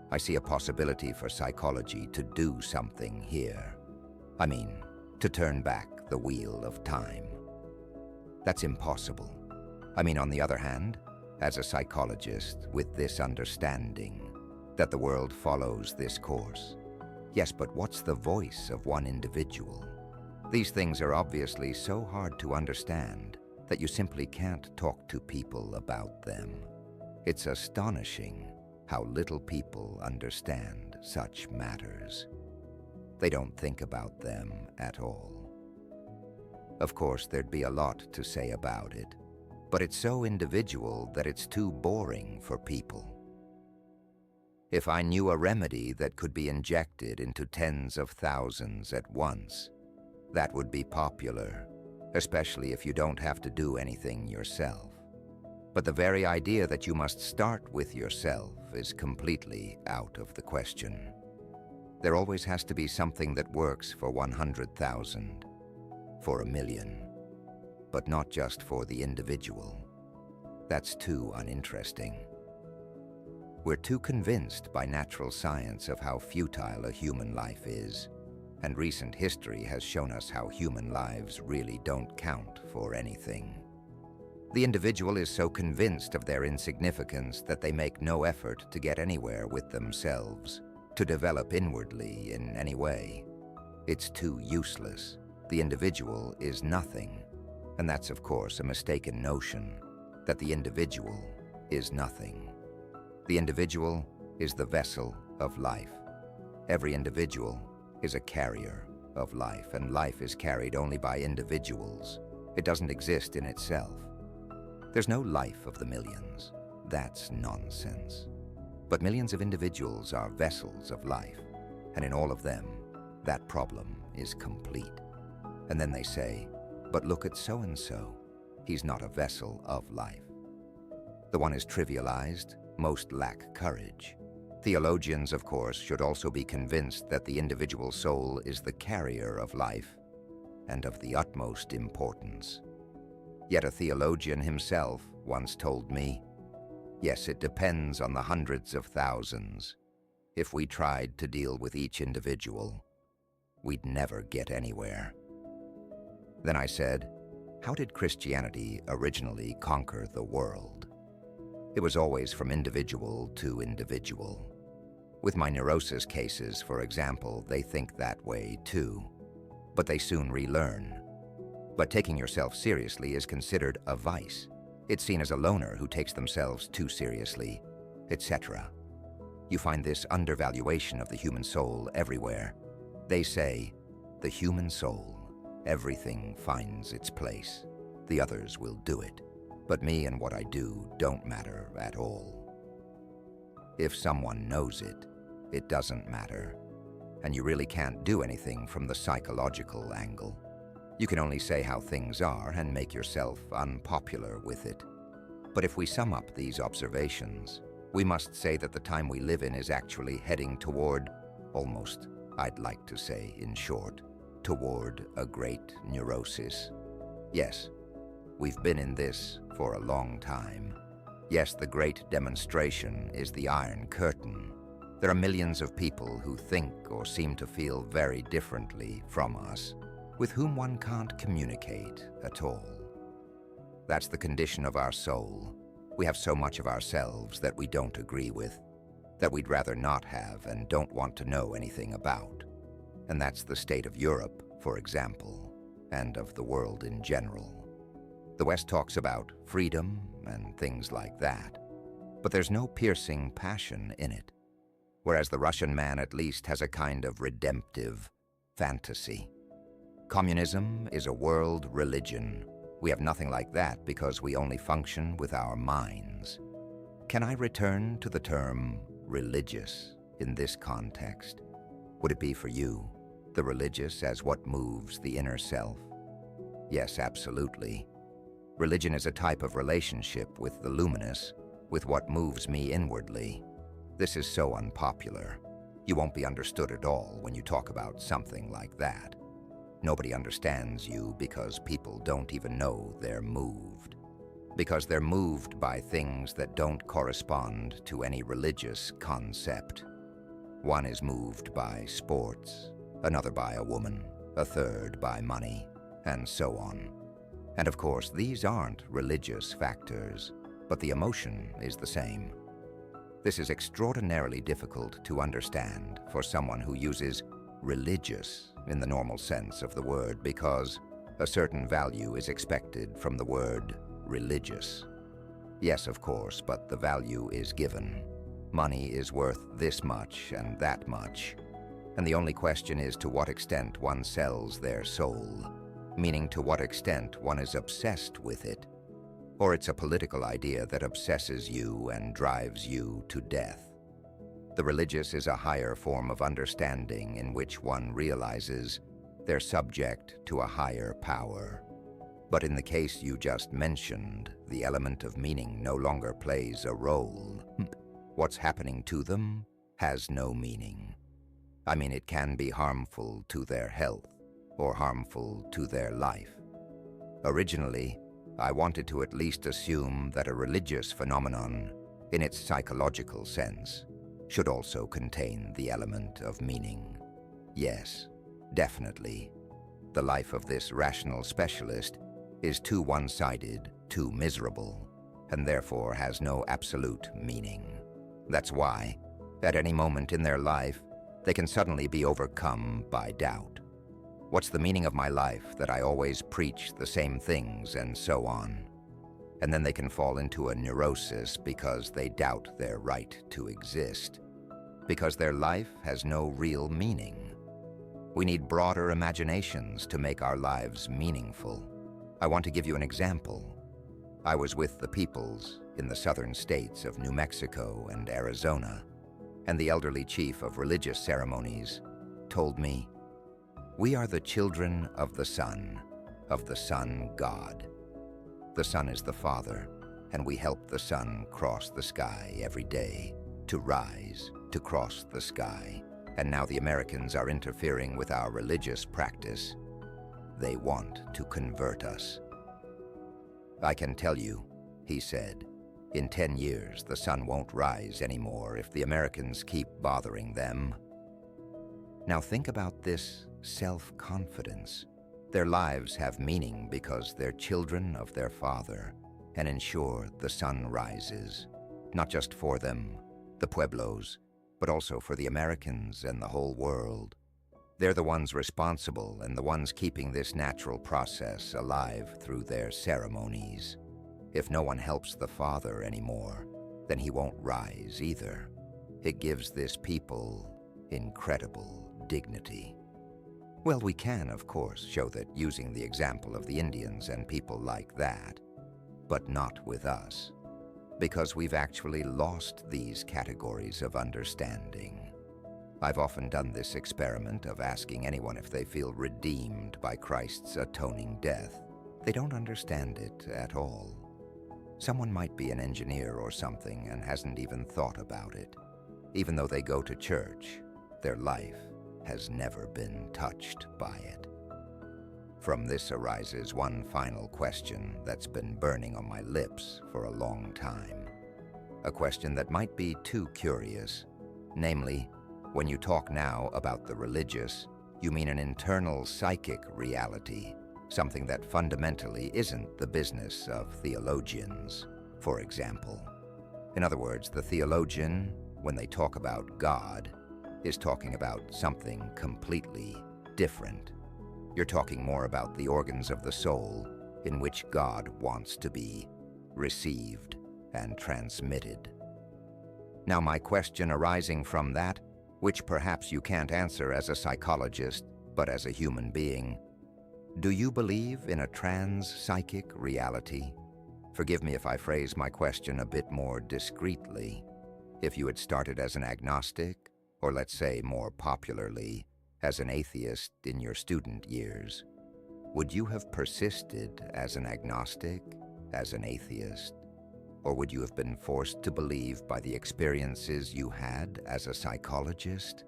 I see a possibility for psychology to do something here. I mean, to turn back the wheel of time. That's impossible. I mean, on the other hand, as a psychologist with this understanding that the world follows this course. Yes, but what's the voice of one individual? These things are obviously so hard to understand that you simply can't talk to people about them. It's astonishing how little people understand such matters. They don't think about them at all. Of course, there'd be a lot to say about it, but it's so individual that it's too boring for people. If I knew a remedy that could be injected into tens of thousands at once, that would be popular, especially if you don't have to do anything yourself. But the very idea that you must start with yourself is completely out of the question. There always has to be something that works for 100,000, for 1,000,000, but not just for the individual. That's too uninteresting. We're too convinced by natural science of how futile a human life is, and recent history has shown us how human lives really don't count for anything. The individual is so convinced of their insignificance that they make no effort to get anywhere with themselves, to develop inwardly in any way. It's too useless. The individual is nothing, and that's of course a mistaken notion, that the individual is nothing. The individual is the vessel of life. Every individual is a carrier of life, and life is carried only by individuals. It doesn't exist in itself. There's no life of the millions. That's nonsense. But millions of individuals are vessels of life, and in all of them, that problem is complete. And then they say, but look at so-and-so. He's not a vessel of life. The one is trivialized, most lack courage. Theologians, of course, should also be convinced that the individual soul is the carrier of life and of the utmost importance. Yet a theologian himself once told me, yes, it depends on the hundreds of thousands. If we tried to deal with each individual, we'd never get anywhere. Then I said, how did Christianity originally conquer the world? It was always from individual to individual. With my neurosis cases, for example, they think that way too, but they soon relearn. But taking yourself seriously is considered a vice. It's seen as a loner who takes themselves too seriously, etc. You find this undervaluation of the human soul everywhere. They say, the human soul, everything finds its place. The others will do it. But me and what I do don't matter at all. If someone knows it, it doesn't matter. And you really can't do anything from the psychological angle. You can only say how things are and make yourself unpopular with it. But if we sum up these observations, we must say that the time we live in is actually heading toward, almost, I'd like to say in short, toward a great neurosis. Yes, we've been in this for a long time. Yes, the great demonstration is the Iron Curtain. There are millions of people who think or seem to feel very differently from us, with whom one can't communicate at all. That's the condition of our soul. We have so much of ourselves that we don't agree with, that we'd rather not have and don't want to know anything about. And that's the state of Europe, for example, and of the world in general. The West talks about freedom and things like that, but there's no piercing passion in it, whereas the Russian man at least has a kind of redemptive fantasy. Communism is a world religion. We have nothing like that because we only function with our minds. Can I return to the term religious in this context? Would it be for you, the religious as what moves the inner self? Yes, absolutely. Religion is a type of relationship with the luminous, with what moves me inwardly. This is so unpopular. You won't be understood at all when you talk about something like that. Nobody understands you because people don't even know they're moved. Because they're moved by things that don't correspond to any religious concept. One is moved by sports, another by a woman, a third by money, and so on. And of course, these aren't religious factors, but the emotion is the same. This is extraordinarily difficult to understand for someone who uses religious in the normal sense of the word because a certain value is expected from the word religious. Yes, of course, but the value is given. Money is worth this much and that much. And the only question is to what extent one sells their soul, meaning to what extent one is obsessed with it. Or it's a political idea that obsesses you and drives you to death. The religious is a higher form of understanding in which one realizes they're subject to a higher power. But in the case you just mentioned, the element of meaning no longer plays a role. What's happening to them has no meaning. I mean, it can be harmful to their health or harmful to their life. Originally, I wanted to at least assume that a religious phenomenon, in its psychological sense, should also contain the element of meaning. Yes, definitely. The life of this rational specialist is too one-sided, too miserable, and therefore has no absolute meaning. That's why, at any moment in their life, they can suddenly be overcome by doubt. What's the meaning of my life that I always preach the same things and so on? And then they can fall into a neurosis because they doubt their right to exist, because their life has no real meaning. We need broader imaginations to make our lives meaningful. I want to give you an example. I was with the peoples in the southern states of New Mexico and Arizona, and the elderly chief of religious ceremonies told me, "We are the children of the sun God. The sun is the Father, and we help the sun cross the sky every day, to rise, to cross the sky. And now the Americans are interfering with our religious practice. They want to convert us." I can tell you, he said, in 10 years the sun won't rise anymore if the Americans keep bothering them. Now think about this self-confidence. Their lives have meaning because they're children of their Father and ensure the sun rises, not just for them, the Pueblos, but also for the Americans and the whole world. They're the ones responsible and the ones keeping this natural process alive through their ceremonies. If no one helps the Father anymore, then he won't rise either. It gives this people incredible dignity. Well, we can, of course, show that using the example of the Indians and people like that, but not with us. because we've actually lost these categories of understanding. I've often done this experiment of asking anyone if they feel redeemed by Christ's atoning death. They don't understand it at all. Someone might be an engineer or something and hasn't even thought about it. Even though they go to church, their life has never been touched by it. From this arises one final question that's been burning on my lips for a long time. A question that might be too curious, namely, when you talk now about the religious, you mean an internal psychic reality, something that fundamentally isn't the business of theologians, for example. In other words, the theologian, when they talk about God, is talking about something completely different. You're talking more about the organs of the soul in which God wants to be received and transmitted. Now, my question arising from that, which perhaps you can't answer as a psychologist, but as a human being, do you believe in a trans-psychic reality? Forgive me if I phrase my question a bit more discreetly. If you had started as an agnostic, or let's say more popularly, as an atheist in your student years, would you have persisted as an agnostic, as an atheist? Or would you have been forced to believe by the experiences you had as a psychologist?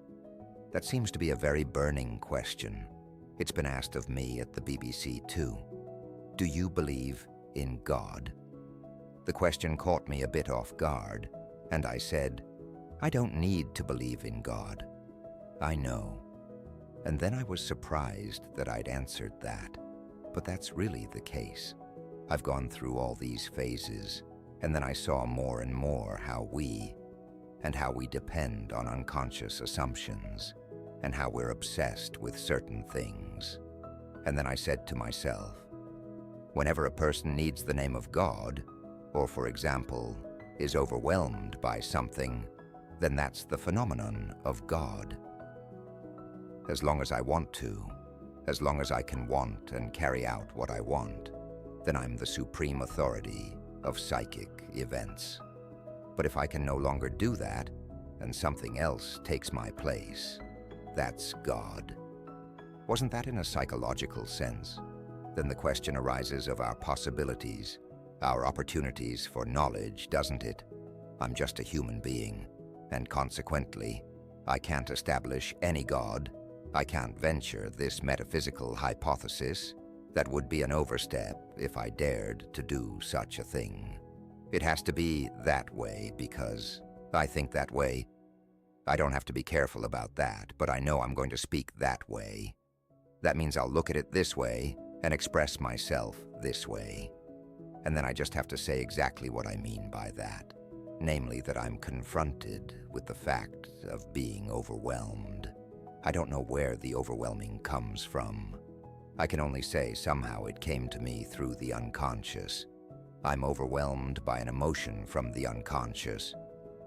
That seems to be a very burning question. It's been asked of me at the BBC too. Do you believe in God? The question caught me a bit off guard, and I said, I don't need to believe in God. I know. And then I was surprised that I'd answered that. But that's really the case. I've gone through all these phases, and then I saw more and more how we depend on unconscious assumptions, and how we're obsessed with certain things. And then I said to myself, whenever a person needs the name of God, or for example, is overwhelmed by something, then that's the phenomenon of God. As long as I want to, as long as I can want and carry out what I want, then I'm the supreme authority of psychic events. But if I can no longer do that, and something else takes my place, that's God. Wasn't that in a psychological sense? Then the question arises of our possibilities, our opportunities for knowledge, doesn't it? I'm just a human being, and consequently, I can't establish any God. I can't venture this metaphysical hypothesis. That would be an overstep if I dared to do such a thing. It has to be that way because I think that way. I don't have to be careful about that, but I know I'm going to speak that way. That means I'll look at it this way and express myself this way. And then I just have to say exactly what I mean by that. Namely, that I'm confronted with the fact of being overwhelmed. I don't know where the overwhelming comes from. I can only say somehow it came to me through the unconscious. I'm overwhelmed by an emotion from the unconscious.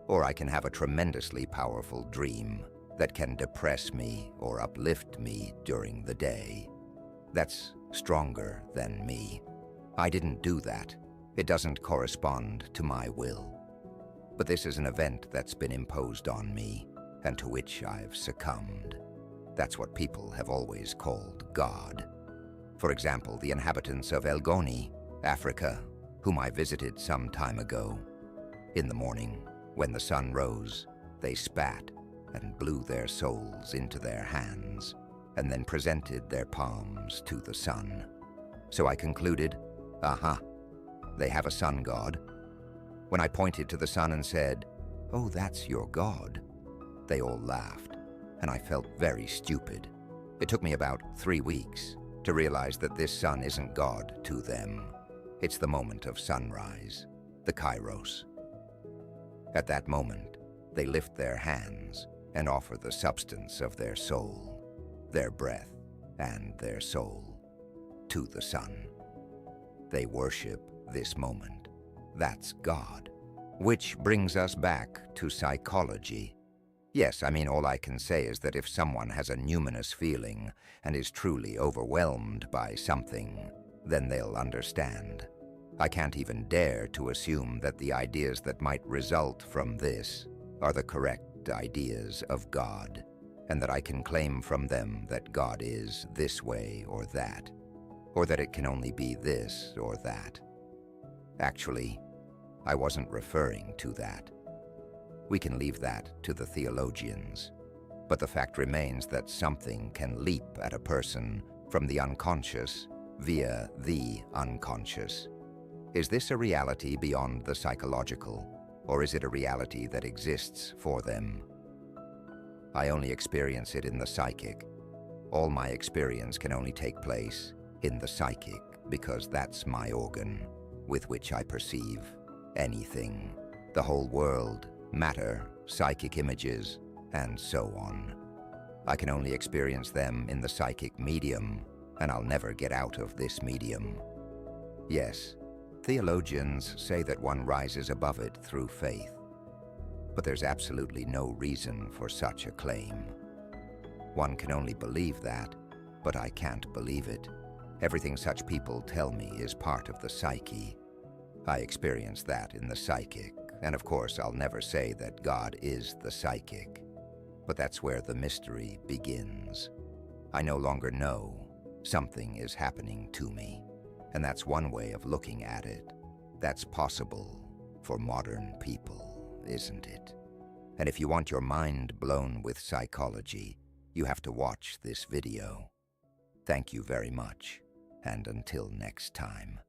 Or I can have a tremendously powerful dream that can depress me or uplift me during the day. That's stronger than me. I didn't do that. It doesn't correspond to my will. But this is an event that's been imposed on me, and to which I've succumbed. That's what people have always called God. For example, the inhabitants of Elgoni, Africa, whom I visited some time ago. In the morning, when the sun rose, they spat and blew their souls into their hands, and then presented their palms to the sun. So I concluded, aha, they have a sun god. When I pointed to the sun and said, oh, that's your god, they all laughed, and I felt very stupid. It took me about 3 weeks to realize that this sun isn't God to them. It's the moment of sunrise, the kairos. At that moment, they lift their hands and offer the substance of their soul, their breath and their soul, to the sun. They worship this moment. That's God. Which brings us back to psychology. Yes, I mean, all I can say is that if someone has a numinous feeling and is truly overwhelmed by something, then they'll understand. I can't even dare to assume that the ideas that might result from this are the correct ideas of God, and that I can claim from them that God is this way or that, or that it can only be this or that. Actually, I wasn't referring to that. We can leave that to the theologians, but the fact remains that something can leap at a person from the unconscious via the unconscious. Is this a reality beyond the psychological, or is it a reality that exists for them? I only experience it in the psychic. All my experience can only take place in the psychic because that's my organ with which I perceive anything, the whole world, matter, psychic images, and so on. I can only experience them in the psychic medium, and I'll never get out of this medium. Yes, theologians say that one rises above it through faith, but there's absolutely no reason for such a claim. One can only believe that, but I can't believe it. Everything such people tell me is part of the psyche. I experience that in the psychic, and of course I'll never say that God is the psychic, but that's where the mystery begins. I no longer know. Something is happening to me. And that's one way of looking at it. That's possible for modern people, isn't it? And if you want your mind blown with psychology, you have to watch this video. Thank you very much, and until next time.